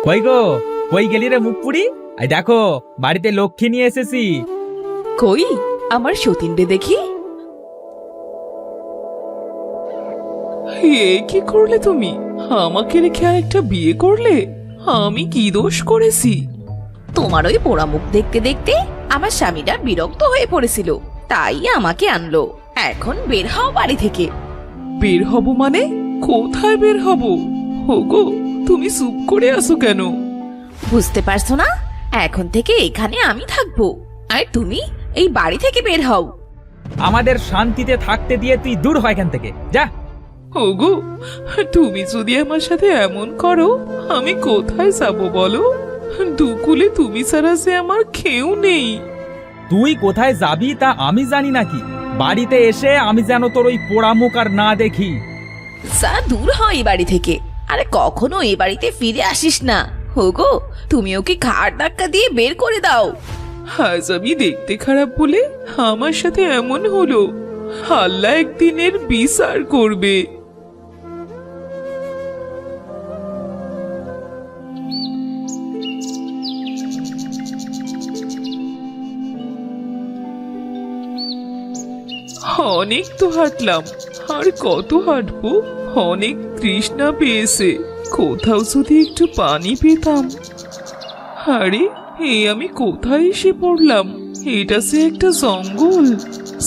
কই গো, কই গেলি রে মুখ পুরি? এই দেখো, বাড়িতে লক্ষ্মী নিয়ে এসেছি। কই আমার সতীনরে দেখি। এ কি করলে তুমি? আমাকে রেখে আরেকটা বিয়ে করলে? আমি কি দোষ করেছি? তোমার ওই পোড়া মুখ দেখতে দেখতে আমার স্বামীটা বিরক্ত হয়ে পড়েছিল, তাই আমাকে আনলো। এখন বের হও বাড়ি থেকে। বের হব মানে? কোথায় বের হব? হোগো, তুমি চুপ করে আসো কেন? বুঝতে পারছো না? এখন থেকে এখানে আমি থাকবো, আর তুমি এই বাড়ি থেকে বের হও। আমাদের শান্তিতে থাকতে দিয়ে তুই দূর হয় এখান থেকে, যা। হোগো, তুমি যদি আমার সাথে এমন করো, আমি কোথায় যাব বলো? দুকুলে তুমি ছাড়া যে আমার কেউ নেই। তুই কোথায় যাবি তা আমি জানি নাকি? বাড়িতে এসে আমি যেন তোর ওই পোড়া মুখ আর না দেখি। যা দূর হও এই বাড়ি থেকে, আরে কখনো এই বাড়িতে ফিরে আসিস না। হোগো, তুমি ওকে ঘাড় ধাক্কা দিয়ে বের করে দাও। আজ আমি দেখতে খারাপ বলে আমার সাথে এমন হলো। আল্লাহ একদিনের বিচার করবে। অনেক তো হাঁটলাম, আর কত হাঁটবো? অনেক তৃষ্ণা পেয়েছে, কোথাও যদি একটু পানি পেতাম। আরে, আমি কোথায় এসে পড়লাম? এটা সে একটা জঙ্গল,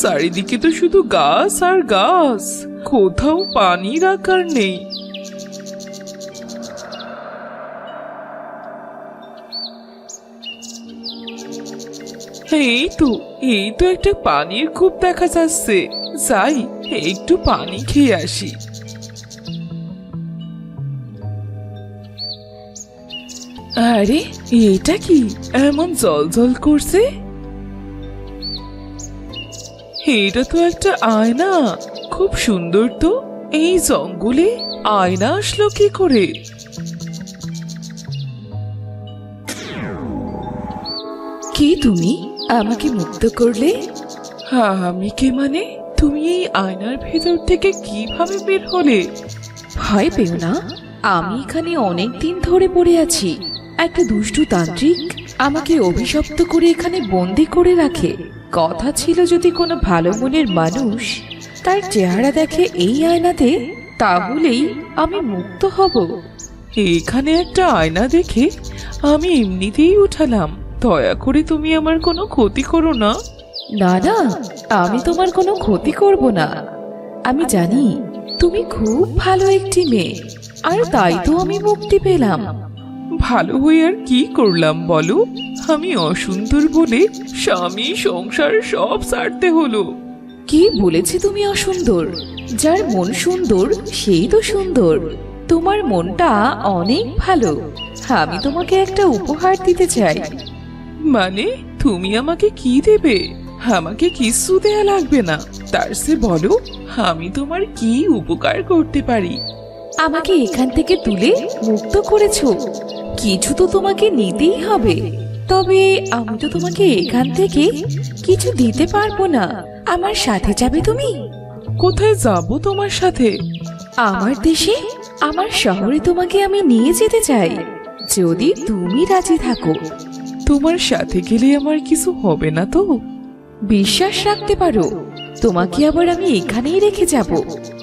চারিদিকে তো শুধু গাছ আর গাছ, কোথাও পানি রাখার নেই। এই তো একটা পানির কূপ দেখা যাচ্ছে। যাই, একটু পানি খেয়ে আসি। আরে, এটা কি এমন জল জল করছে? এটা তো একটা আয়না, খুব সুন্দর তো। এই জঙ্গলে আয়না আসলো কি করে? কি তুমি আমাকে মুক্ত করলে? আমি কে মানে? তুমি এই আয়নার ভেতর থেকে কিভাবে বের হলে? ভয় পেও না, আমি এখানে অনেক দিন ধরে পড়ে আছি। একটা দুষ্টু তান্ত্রিক আমাকে অভিশপ্ত করে এখানে বন্দি করে রাখে। কথা ছিল যদি কোনো ভালো মনের মানুষ তার চেহারা দেখে এই আয়নাতে, তাহলেই আমি মুক্ত হব। এখানে একটা আয়না দেখে আমি এমনিতেই উঠালাম। দয়া করে তুমি আমার কোনো ক্ষতি করো না। না না, আমি তোমার কোনো ক্ষতি করব না। আমি জানি তুমি খুব ভালো একটি মেয়ে, আর তাই তো আমি মুক্তি পেলাম। ভালো হয়ে আর কি করলাম বলো? আমি অসুন্দর বলে স্বামী সংসার সব ছাড়তে হলো। কি বলেছি তুমি অসুন্দর? যার মন সুন্দর সেই তো সুন্দর। তোমার মনটা অনেক ভালো। আমি তোমাকে একটা উপহার দিতে চাই। মানে, তুমি আমাকে কি দেবে? আমাকে কিছু দেয়া লাগবে না, তার সে বলো আমি তোমার কি উপকার করতে পারি। আমাকে এখান থেকে তুলে মুক্ত করেছো, কিছু তো তোমাকে নিতেই হবে। তবে আমি তো তোমাকে এখান থেকে কিছু দিতে পারবো না। আমার সাথে যাবে তুমি? কোথায় যাব তোমার সাথে? আমার দেশে, আমার শহরে তোমাকে আমি নিয়ে যেতে চাই, যদি তুমি রাজি থাকো। তোমার সাথে গেলে আমার কিছু হবে না তো? বিশ্বাস রাখতে পারো, তোমাকে আবার আমি এখানেই রেখে যাব।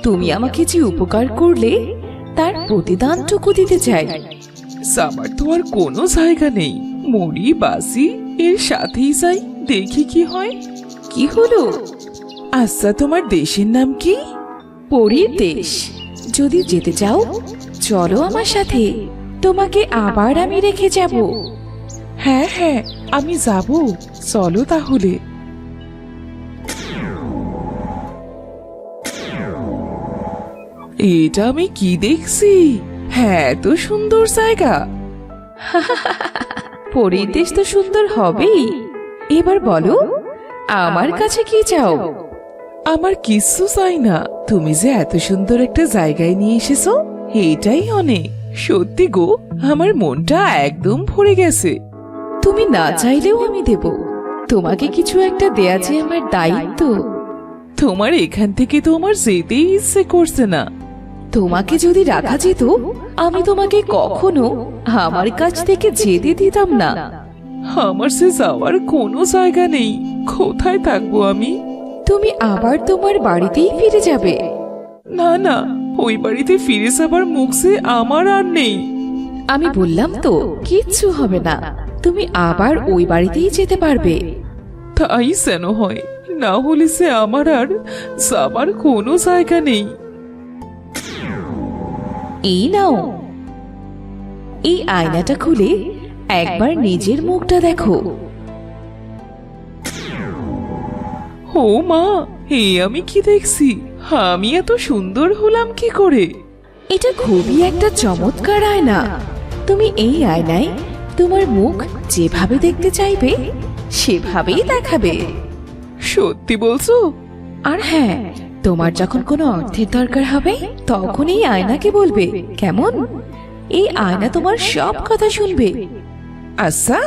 তুমি আমাকে যে উপকার করলে তার প্রতিদানটুকু দিতে চাই। আমার তো আর কোনো জায়গা নেই, মরি বাসি এর সাথেই যাই, দেখি কি হয়। কি হলো? আচ্ছা, তোমার দেশের নাম কি? পরীর দেশ। যদি যেতে চাও চলো আমার সাথে, তোমাকে আবার আমি রেখে যাব। হ্যাঁ হ্যাঁ, আমি যাব, চলো তাহলে। এটা আমি কি দেখছি? হ্যাঁ, এত সুন্দর জায়গা। পরীর দেশ তো সুন্দর হবেই। এবার বলো, আমার কাছে কি চাও? আমার কিচ্ছু চাই না, তুমি যে এত সুন্দর একটা জায়গায় নিয়ে এসেছো এটাই অনেক। সত্যি গো, আমার মনটা একদম ভরে গেছে। তুমি না চাইলেও আমি দেব। তোমাকে কিছু একটা দেয়া যে আমার দায়িত্ব। তোমার এখান থেকে তো আমার যেতেই ইচ্ছে করছে না। তোমাকে যদি রাখা যেত, আমি তোমাকে কখনো আমার কাছ থেকে যেতে দিতাম না। আমার সে যাওয়ার কোনো জায়গা নেই। কোথায় থাকবো আমি? তুমি আবার তোমার বাড়িতেই ফিরে যাবে। না না, ওই বাড়িতে ফিরে যাবার মুখ যে আমার আর নেই। আমি বললাম তো, কিচ্ছু হবে না, তুমি আবার ওই বাড়িতেই যেতে পারবে। তাই যেন হয়, না হলে সে আমার আর যাবার কোনো জায়গা নেই। এই নাও, এই আয়নাটা খুলে একবার নিজের মুখটা দেখো। ও মা, আমি কি দেখছি? আমি এত সুন্দর হলাম কি করে? এটা খুবই একটা চমৎকার আয়না। তুমি এই আয়নায় তোমার মুখ যেভাবে দেখতে চাইবে সেভাবেই দেখাবে। সত্যি বলছো? আর হ্যাঁ, তোমার যখন কোনো অর্থের দরকার হবে তখন এই আয়নাকে বলবে, কেমন? এই আয়না তোমার সব কথা শুনবে। আচ্ছা,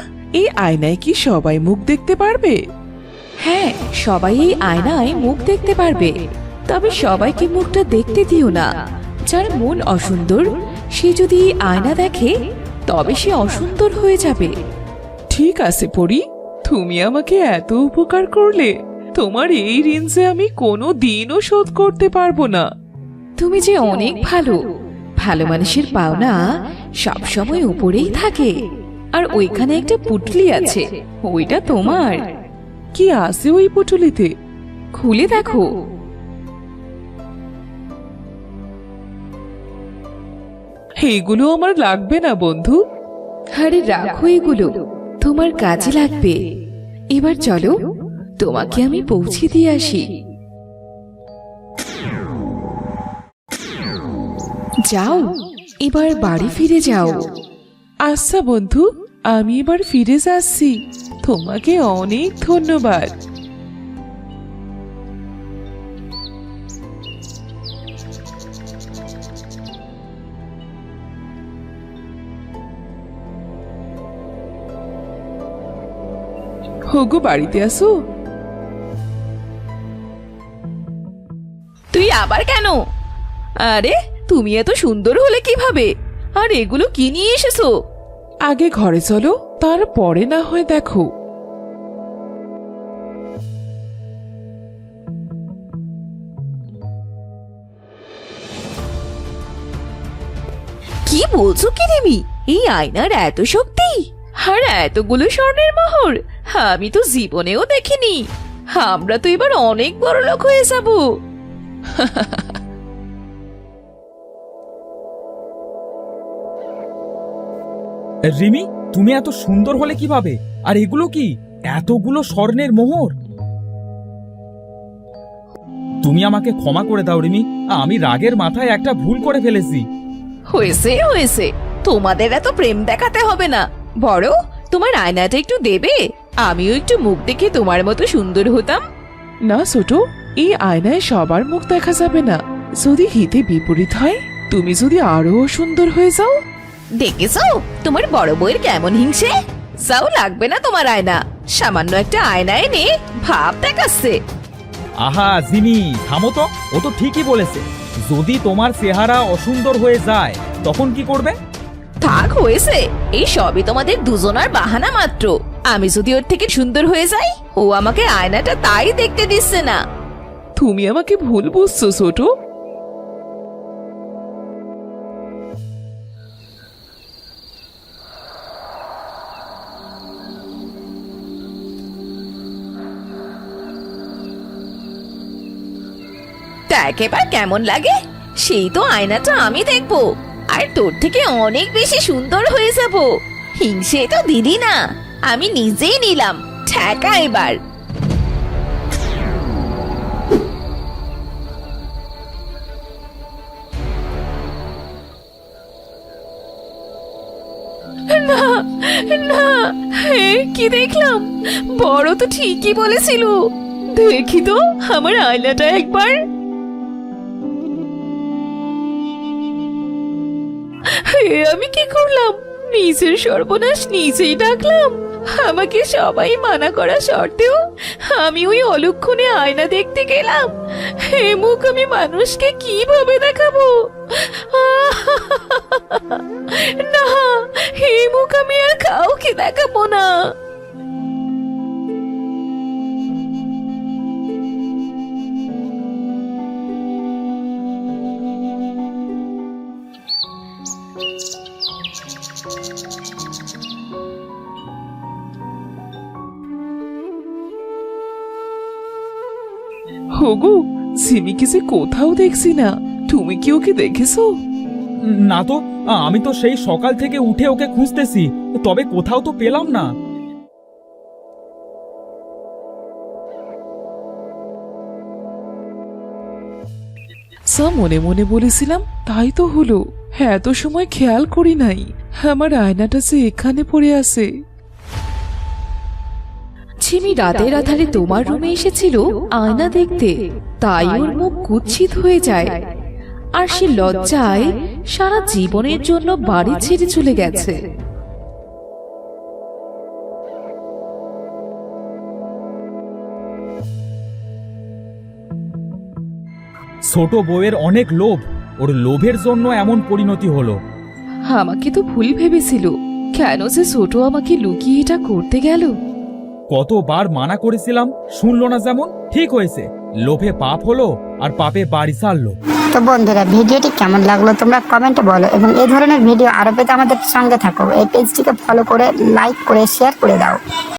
এই আয়নায় কি সবাই মুখ দেখতে পারবে? হ্যাঁ, সবাই এই আয়নায় মুখ দেখতে পারবে, তবে সবাইকে মুখটা দেখতে দিও না। যার মন অসুন্দর সে যদি এই আয়না দেখে তবে সে অসুন্দর হয়ে যাবে। ঠিক আছে পরি, তুমি আমাকে এত উপকার করলে, তোমার এই ঋণ যে আমি কোনো দিনও শোধ করতে পারবো না। তুমি যে অনেক ভালো। ভালো মানুষের পাওনা সব সময় উপরেই থাকে। আর ওইখানে একটা পুটলি আছে, ওইটা তোমার। কি আছে ওই পুটুলিতে? খুলে দেখো। এইগুলো আমার লাগবে না বন্ধু। আরে রাখো, এগুলো তোমার কাজে লাগবে। এবার চলো, তোমাকে আমি পৌঁছে দিয়ে আসি। যাও, এবার বাড়ি ফিরে যাও। আচ্ছা বন্ধু, আমি এবার ফিরে যাচ্ছি। তোমাকে অনেক ধন্যবাদ। হোগো, বাড়িতে আসো। তুই আবার কেন? আরে, তুমি এত সুন্দর হলে কিভাবে? আর এগুলো কি নিয়ে এসেছো? আগে ঘরে চলো, তারপরে না হয় দেখো। কি বলছো কি রিমি? এই আয়নার এত শক্তি আর এতগুলো স্বর্ণের মোহর আমি তো জীবনেও দেখিনি। আমরা তো এবার অনেক বড় লোক হয়ে যাব। রিমি, তুমি এত সুন্দর হলে কিভাবে? আর এগুলো কি? এতগুলো স্বর্ণের মোহর? তুমি আমাকে ক্ষমা করে দাও রিমি, আমি রাগের মাথায় একটা ভুল করে ফেলেছি। হয়েছে হয়েছে, তোমাদের এত প্রেম দেখাতে হবে না। বড়, তোমার আয়নাটা একটু দেবে? আমিও একটু মুখ দেখে তোমার মতো সুন্দর হতাম। না ছোট, এই আয়নায় সবার মুখ দেখা যাবে না। যদি হিতে বিপরীত হয়, তুমি যদি আরো সুন্দর হয়ে যাও। দেখেছো তোমার বড় বউয়ের কেমন হিংসে? যাও, লাগবে না তোমার আয়না। সামান্য একটা আয়না এনে ভাব দেখাচ্ছে। আহা জিমি, থামো তো। ও তো ঠিকই বলেছে। যদি তোমার চেহারা অসুন্দর হয়ে যায় তখন কি করবে? থাক, হয়েছে। এই সবই তোমাদের দুজনার বাহানা মাত্র। আমি যদি ওর থেকে সুন্দর হয়ে যাই, ও আমাকে আয়নাটা তাই দেখতে দিচ্ছে না। তুমি আমাকে ভুল বুঝছো ছোট। দেখ এবার কেমন লাগে। সেই তো আয়নাটা আমি দেখবো, আর তোর থেকে অনেক বেশি সুন্দর হয়ে যাব। হিংসে তো দিদি না, আমি নিজেই নিলাম। ঠেকা এবার। না না, কি দেখলাম? বড় তো ঠিকই বলেছিল। দেখি তো আমার আয়নাটা একবার। আমি কি করলাম? নিজের সর্বনাশ নিজেই ডাকলাম। আমাকে সবাই মানা করা সত্ত্বেও আমি ওই অলক্ষণে আয়না দেখতে গেলাম। হে মুখ আমি মানুষকে কিভাবে দেখাবো? না, হে মুখ আমি আর কাউকে দেখাবো না। হগো, সিমিকে যে কোথাও দেখছি না, তুমি কি ওকে দেখেছো? না তো, আমি তো সেই সকাল থেকে উঠে ওকে খুঁজতেছি, তবে কোথাও তো পেলাম না। যা মনে মনে বলেছিলাম তাই তো হলো। হ্যাঁ, এত সময় খেয়াল করি নাই আমার আয়নাটা যে এখানে পড়ে আছে। ঝিমি রাতের আধারে তোমার রুমে এসেছিল আয়না দেখতে, তাই ওর মুখ কুৎসিত হয়ে যায় আর সে লজ্জায় সারা জীবনের জন্য বাড়ি ছেড়ে চলে গেছে। ছোট বউয়ের অনেক লোভ, ওর লোভের জন্য এমন পরিণতি হলো। আমাকে তো ভুল ভেবেছিল, কেন যে ছোট আমাকে লুকিয়ে এটা করতে গেল? কতবার মানা করেছিলাম, শুনলো না। যেমন ঠিক হয়েছে, লোভে পাপ হলো আর পাপে বাড়ি ছাড়লো। তো বন্ধুরা, ভিডিওটি কেমন লাগলো তোমরা কমেন্টে বলো, এবং এই ধরনের ভিডিও আরো পেতে আমাদের সঙ্গে থাকো। এই পেজটিকে ফলো করে, লাইক করে, শেয়ার করে দাও।